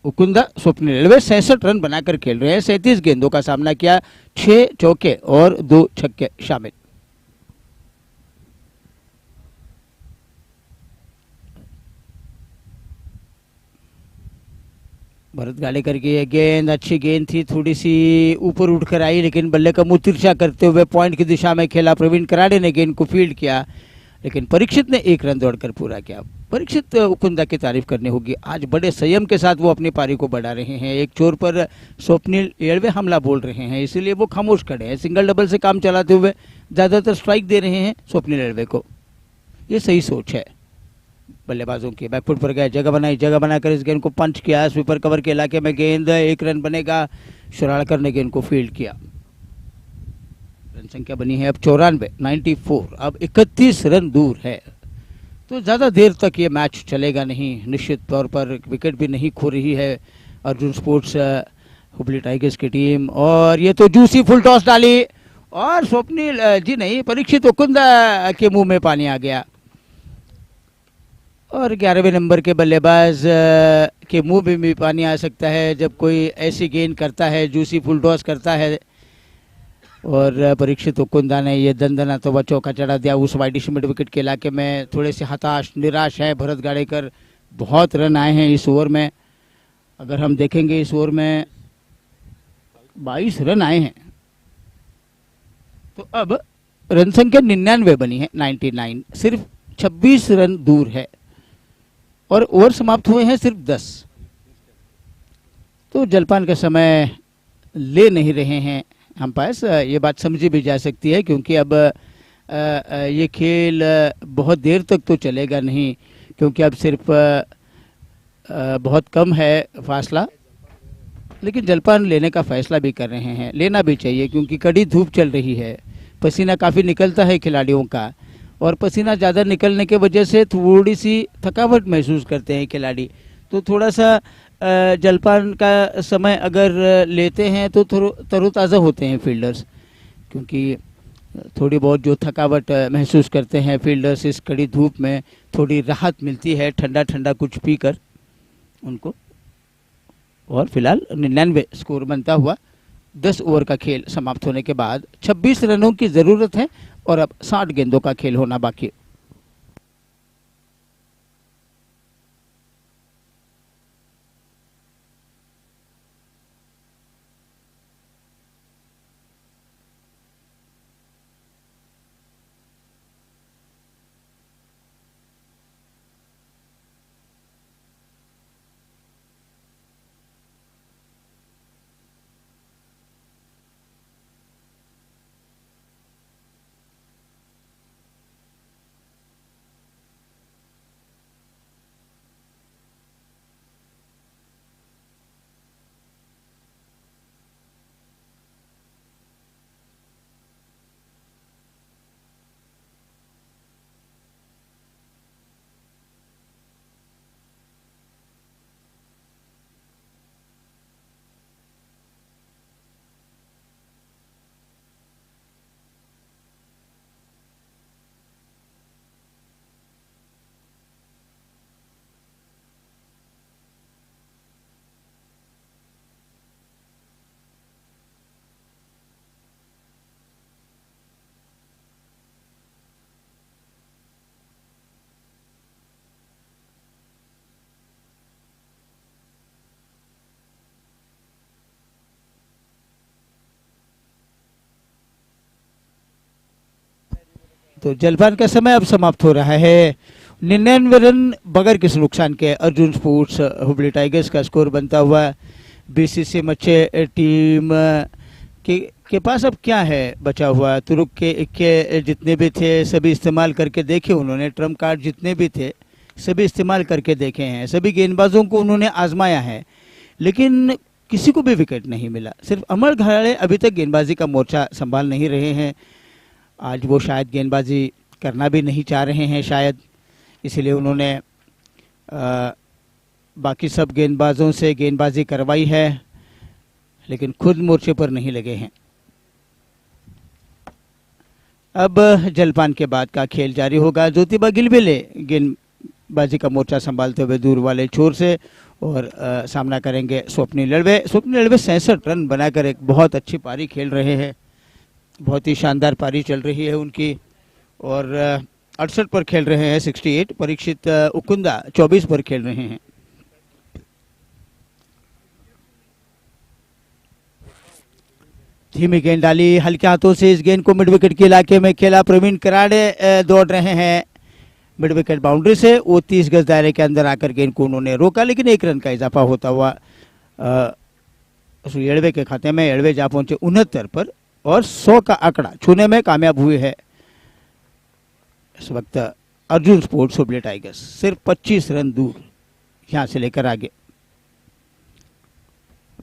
उकुंदा स्वप्निल रेलवे 66 रन बनाकर खेल रहे हैं। 37 गेंदों का सामना किया, 6 चौके और 2 छक्के शामिल। भरत गाडेकर की ये गेंद अच्छी गेंद थी, थोड़ी सी ऊपर उठकर आई, लेकिन बल्ले का मुंह तिरछा करते हुए पॉइंट की दिशा में खेला। प्रवीण कराड़े ने गेंद को फील्ड किया, लेकिन परीक्षित ने 1 रन दौड़कर पूरा किया। परीक्षित उकुंदा की तारीफ करनी होगी, आज बड़े संयम के साथ वो अपनी पारी को बढ़ा रहे हैं। एक छोर पर स्वप्निल रेलवे हमला बोल रहे हैं, इसीलिए वो खामोश खड़े हैं। सिंगल डबल से काम चलाते हुए ज़्यादातर स्ट्राइक दे रहे हैं स्वप्निल रेलवे को। ये सही सोच है बल्लेबाजों की। बैकफुट पर गए, जगह बनाकर इस गेंद को पंच किया। स्वीपर कवर के इलाके में गेंद, 1 रन बनेगा। शुराड़कर ने गेंद को फील्ड किया। रन संख्या बनी है अब 94, अब 31 रन दूर है। तो ज़्यादा देर तक ये मैच चलेगा नहीं, निश्चित तौर पर विकेट भी नहीं खो रही है अर्जुन स्पोर्ट्स हुबली टाइगर्स की टीम। और ये तो जूसी फुल टॉस डाली और स्वप्निल जी नहीं, परीक्षित उकुंदा के मुंह में पानी आ गया। और 11वें नंबर के बल्लेबाज के मुंह में भी पानी आ सकता है जब कोई ऐसी गेंद करता है, जूसी फुल टॉस करता है। और परीक्षित उकुंदा ने ये दंदना तो वह चौका चढ़ा दिया उस वाइडिश मिड विकेट के इलाके में। थोड़े से हताश निराश है भरत गाडेकर। बहुत रन आए हैं इस ओवर में। अगर हम देखेंगे इस ओवर में 22 रन आए हैं। तो अब रन संख्या 99 बनी है, 99, सिर्फ 26 रन दूर है और ओवर समाप्त हुए हैं सिर्फ 10। तो जलपान का समय ले नहीं रहे हैं अंपायर्स। ये बात समझी भी जा सकती है, क्योंकि अब ये खेल बहुत देर तक तो चलेगा नहीं, क्योंकि अब सिर्फ बहुत कम है फासला। लेकिन जलपान लेने का फैसला भी कर रहे हैं, लेना भी चाहिए, क्योंकि कड़ी धूप चल रही है। पसीना काफ़ी निकलता है खिलाड़ियों का, और पसीना ज़्यादा निकलने के वजह से थोड़ी सी थकावट महसूस करते हैं खिलाड़ी। तो थोड़ा सा जलपान का समय अगर लेते हैं तो तरोताज़ा होते हैं फील्डर्स, क्योंकि थोड़ी बहुत जो थकावट महसूस करते हैं फील्डर्स इस कड़ी धूप में, थोड़ी राहत मिलती है ठंडा ठंडा कुछ पीकर उनको। और फिलहाल 99 स्कोर बनता हुआ 10 ओवर का खेल समाप्त होने के बाद 26 रनों की ज़रूरत है और अब 60 गेंदों का खेल होना बाकी। तो जलपान का समय अब समाप्त हो रहा है। 99 रन बगैर किसी नुकसान के अर्जुन स्पोर्ट्स हुबली टाइगर्स का स्कोर बनता हुआ। बीसीसी मच्छे टीम के पास अब क्या है बचा हुआ। तुरुक के जितने भी थे सभी इस्तेमाल करके देखे उन्होंने, ट्रम्प कार्ड जितने भी थे सभी इस्तेमाल करके देखे हैं, सभी गेंदबाजों को उन्होंने आजमाया है, लेकिन किसी को भी विकेट नहीं मिला। सिर्फ अमर घराड़े अभी तक गेंदबाजी का मोर्चा संभाल नहीं रहे हैं। आज वो शायद गेंदबाजी करना भी नहीं चाह रहे हैं शायद, इसलिए उन्होंने बाकी सब गेंदबाजों से गेंदबाजी करवाई है, लेकिन खुद मोर्चे पर नहीं लगे हैं। अब जलपान के बाद का खेल जारी होगा। ज्योतिबा गिलबिले गेंदबाजी का मोर्चा संभालते हुए दूर वाले छोर से और सामना करेंगे स्वप्निल लड़वे। स्वप्निल लड़वे 66 रन बनाकर एक बहुत अच्छी पारी खेल रहे हैं, बहुत ही शानदार पारी चल रही है उनकी, और 68 पर खेल रहे हैं 68। परीक्षित उकुंदा 24 पर खेल रहे हैं। धीमी गेंद डाली हल्के हाथों से, इस गेंद को मिड विकेट के इलाके में खेला। प्रवीण कराड़े दौड़ रहे हैं मिड विकेट बाउंड्री से, वो 30 गज दायरे के अंदर आकर गेंद को उन्होंने रोका, लेकिन 1 रन का इजाफा होता हुआ एड़वे के खाते में। एड़वे जा पहुंचे 69 पर और 100 का आंकड़ा छूने में कामयाब हुए हैं इस वक्त अर्जुन स्पोर्ट्स हुबली टाइगर्स। सिर्फ 25 रन दूर यहां से लेकर आगे।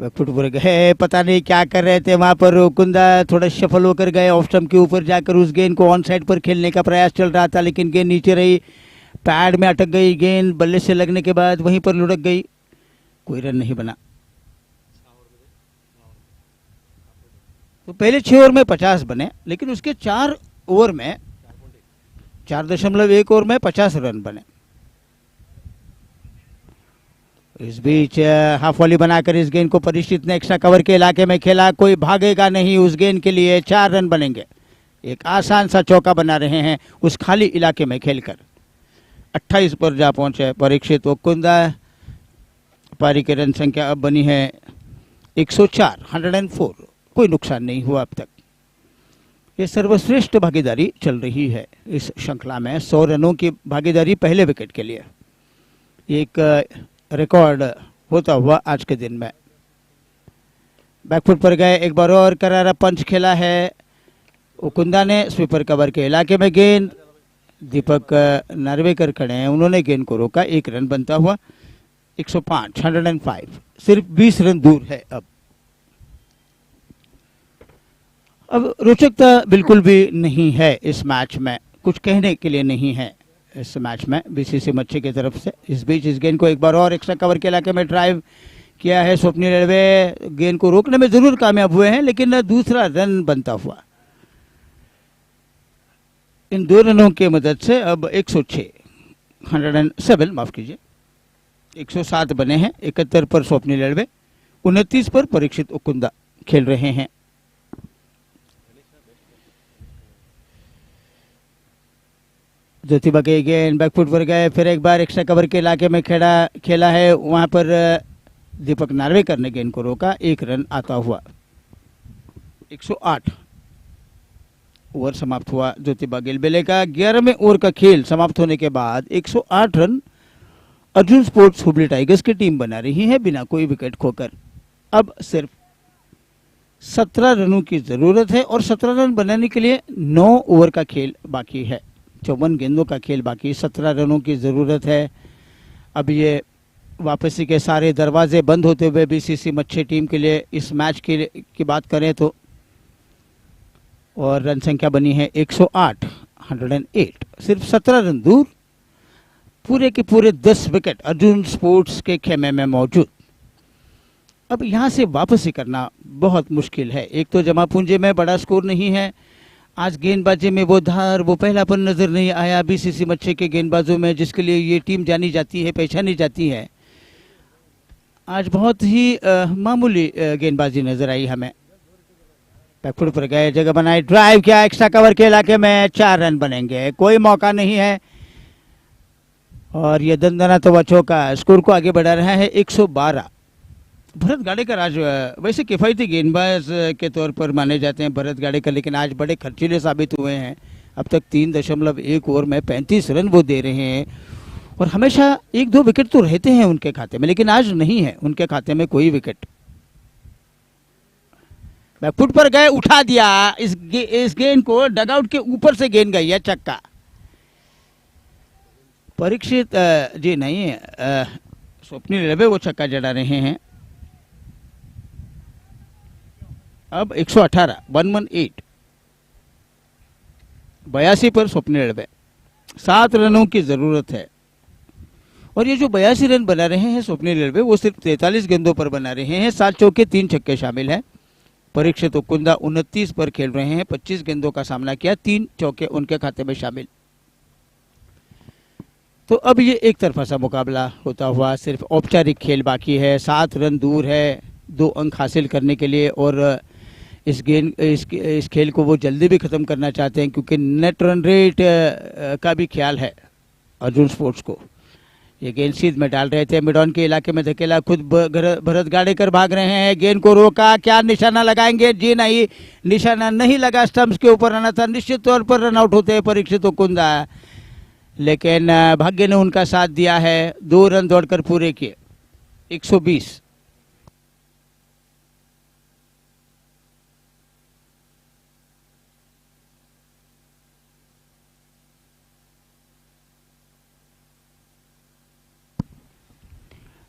फुटबॉल गए, पता नहीं क्या कर रहे थे वहां पर। कुंदा थोड़ा सफल होकर गए, ऑफ स्टंप के ऊपर जाकर उस गेंद को ऑन साइड पर खेलने का प्रयास चल रहा था, लेकिन गेंद नीचे रही, पैड में अटक गई। गेंद बल्ले से लगने के बाद वहीं पर लुढ़क गई, कोई रन नहीं बना। तो पहले 6 ओवर में 50 बने, लेकिन उसके 4 ओवर में 4.1 ओवर में 50 रन बने। इस बीच हाफ वॉली बनाकर इस गेंद को परीक्षित ने एक्स्ट्रा कवर के इलाके में खेला, कोई भागेगा नहीं उस गेंद के लिए। 4 रन बनेंगे, एक आसान सा चौका बना रहे हैं उस खाली इलाके में खेलकर। 28 पर जा पहुंचे परीक्षित ओकुंदा। पारी की रन संख्या अब बनी है 104, 104। कोई नुकसान नहीं हुआ अब तक। ये सर्वश्रेष्ठ भागीदारी चल रही है इस श्रृंखला में। 100 रनों की भागीदारी पहले विकेट के लिए, एक रिकॉर्ड होता हुआ आज के दिन में। बैकफुट पर गए, एक बार और करारा पंच खेला है उकुंदा ने। स्वीपर कवर के इलाके में गेंद, दीपक नार्वेकर खड़े हैं, उन्होंने गेंद को रोका। 1 रन बनता हुआ 105, 105। सिर्फ 20 रन दूर है अब रोचकता बिल्कुल भी नहीं है इस मैच में, कुछ कहने के लिए नहीं है इस मैच में बीसीसी मच्छी की तरफ से। इस बीच इस गेंद को एक बार और एक्स्ट्रा कवर के इलाके में ड्राइव किया है स्वप्निल लड़वे। गेंद को रोकने में जरूर कामयाब हुए हैं, लेकिन दूसरा रन बनता हुआ। इन 2 रनों की मदद से अब 106, 107 माफ कीजिए, 107 बने हैं। 71 पर स्वप्निल लड़वे, 29 पर परीक्षित उकुंदा खेल रहे हैं। ज्योतिबा के गेंद बैकफुट पर गए, फिर एक बार एक्स्ट्रा कवर के इलाके में खेला है, वहां पर दीपक नार्वेकर ने गेंद को रोका। 1 रन आता हुआ 108। ओवर समाप्त हुआ ज्योतिबा गिलबिले का। 11वें ओवर का खेल समाप्त होने के बाद 108 run Arjun sports Hubli tigers की टीम बना रही है बिना कोई विकेट खोकर। अब सिर्फ 17 रनों की जरूरत है और 17 रन बनाने के लिए 9 ओवर का खेल बाकी है। 54 गेंदों का खेल बाकी, 17 रनों की जरूरत है। अब ये वापसी के सारे दरवाजे बंद होते हुए बीसीसी मच्छी टीम के लिए इस मैच की बात करें तो, और रन संख्या बनी है 108, 108। सिर्फ 17 रन दूर, पूरे के पूरे 10 विकेट अर्जुन स्पोर्ट्स के खेमे में मौजूद। अब यहां से वापसी करना बहुत मुश्किल है। एक तो जमा पूंजी में बड़ा स्कोर नहीं है, आज गेंदबाजी में वो धार, वो पहलापन नजर नहीं आया बीसीसी मच्छी के गेंदबाजों में, जिसके लिए ये टीम जानी जाती है, पहचानी जाती है। आज बहुत ही मामूली गेंदबाजी नजर आई हमें। बैकफुट पर गए, जगह बनाई, ड्राइव किया, एक्स्ट्रा कवर के इलाके में 4 रन बनेंगे, कोई मौका नहीं है। और ये दंदना तो चौका स्कोर को आगे बढ़ा रहा है 112। भरत गाड़ेकर आज वैसे किफायती गेंदबाज के तौर पर माने जाते हैं भरत गाड़ेकर, लेकिन आज बड़े खर्चीले साबित हुए हैं। अब तक 3.1 ओवर में 35 रन वो दे रहे हैं, और हमेशा 1-2 विकेट तो रहते हैं उनके खाते में, लेकिन आज नहीं है उनके खाते में कोई विकेट। बैकफुट पर गए, उठा दिया। इस गेंद को डगआउट के ऊपर से गेंद गई है, चक्का। परीक्षित जी नहीं, स्वप्निल रेलवे वो छक्का जड़ा रहे हैं। अब 118 118 82 पर स्वप्निल रेलवे, 7 रनों की जरूरत है। और ये जो 82 रन बना रहे हैं स्वप्निल रेलवे, वो सिर्फ 43 गेंदों पर बना रहे हैं। 7 चौके 3 छक्के शामिल हैं। परीक्षित कुंदा 29 पर खेल रहे हैं, 25 गेंदों का सामना किया, 3 चौके उनके खाते में शामिल। तो अब ये एक तरफा सा मुकाबला होता हुआ, सिर्फ औपचारिक खेल बाकी है। 7 रन दूर है 2 अंक हासिल करने के लिए, और इस खेल को वो जल्दी भी ख़त्म करना चाहते हैं, क्योंकि नेट रन रेट का भी ख्याल है अर्जुन स्पोर्ट्स को। ये गेंद सीध में डाल रहे थे, मिड ऑन के इलाके में धकेला, खुद भरत गाड़ेकर भाग रहे हैं, गेंद को रोका, क्या निशाना लगाएंगे? जी नहीं, निशाना नहीं लगा, स्टंप्स के ऊपर आना था, निश्चित तौर पर रन आउट होते हैं परीक्षित कुंदा, लेकिन भाग्य ने उनका साथ दिया है। 2 रन दौड़कर पूरे किए, 120।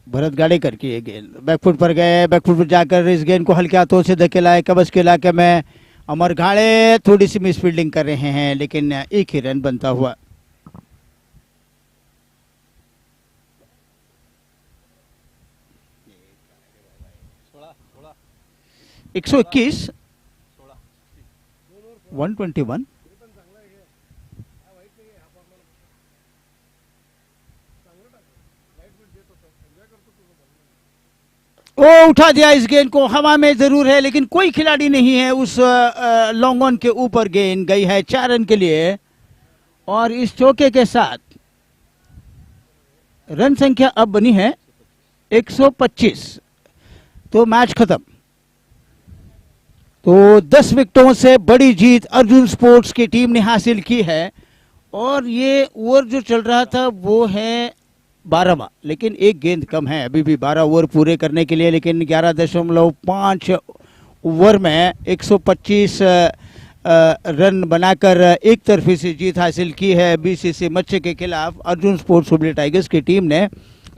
भरत गाड़ेकर की ये गेंद बैकफुट पर गए, बैकफुट पर जाकर इस गेंद को हल्के हाथों से धकेला है कबस के इलाके में। अमर घाड़े थोड़ी सी मिस फील्डिंग कर रहे हैं, लेकिन एक ही रन बनता हुआ। एक 121 121। वो उठा दिया इस गेंद को, हवा में जरूर है, लेकिन कोई खिलाड़ी नहीं है उस लॉन्ग ऑन के ऊपर। गेंद गई है 4 रन के लिए, और इस चौके के साथ रन संख्या अब बनी है 125। तो मैच खत्म। तो 10 विकेटों से बड़ी जीत अर्जुन स्पोर्ट्स की टीम ने हासिल की है। और ये ओवर जो चल रहा था वो है 12वां, लेकिन एक गेंद कम है अभी भी 12 ओवर पूरे करने के लिए, लेकिन 11.5 ओवर में 125 रन बनाकर एक तरफी से जीत हासिल की है बीसीसी मच्छे के खिलाफ अर्जुन स्पोर्ट्स हुबली टाइगर्स की टीम ने।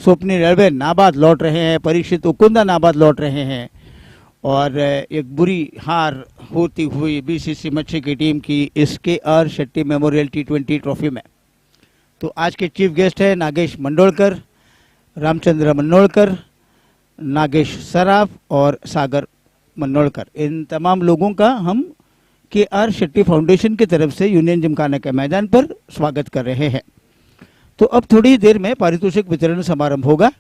स्वप्निल रेलवे नाबाद लौट रहे हैं, परीक्षित कुंदा नाबाद लौट रहे हैं, और एक बुरी हार होती हुई बीसीसी मच्छे की टीम की इस KR Shetty memorial T20 trophy में। तो आज के चीफ गेस्ट हैं नागेश मंडोलकर, रामचंद्र मंडोलकर, नागेश सराफ और सागर मंडोलकर। इन तमाम लोगों का हम KR शेट्टी फाउंडेशन की तरफ से यूनियन जिमखाना के मैदान पर स्वागत कर रहे हैं। तो अब थोड़ी देर में पारितोषिक वितरण समारंभ होगा,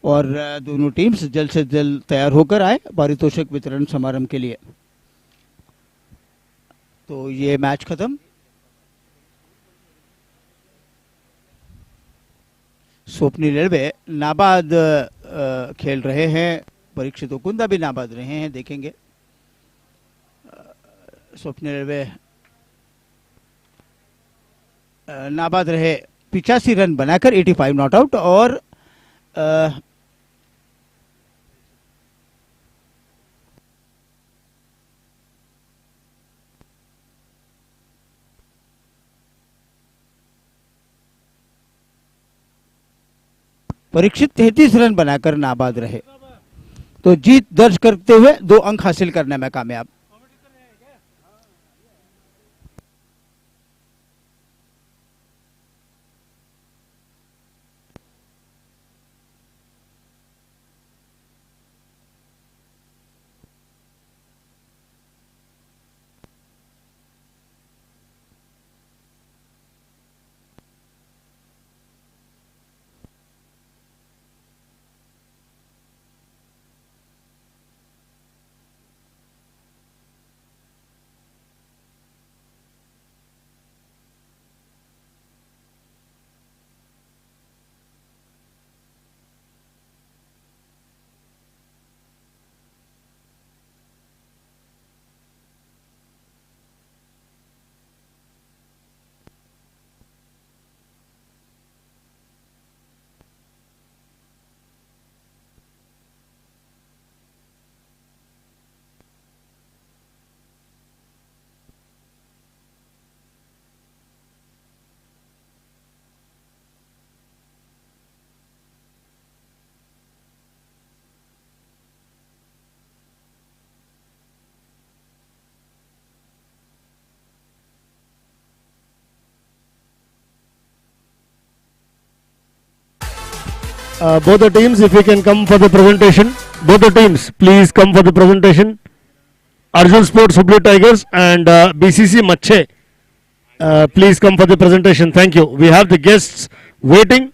और दोनों टीम्स जल्द से जल्द तैयार होकर आए पारितोषिक वितरण समारंभ के लिए। तो ये मैच खत्म। स्वप्निल रेलवे नाबाद खेल रहे हैं, परीक्षित कुंदा भी नाबाद रहे हैं, देखेंगे। स्वप्निल रेलवे नाबाद रहे, 85 रन बनाकर 85 नॉट आउट, और परीक्षित 33 रन बनाकर नाबाद रहे। तो जीत दर्ज करते हुए 2 अंक हासिल करने में कामयाब। Both the teams, if you can come for the presentation. Both the teams, please come for the presentation. Arjun Sports Hubli Tigers and BCC Mache. Please come for the presentation. Thank you. We have the guests waiting.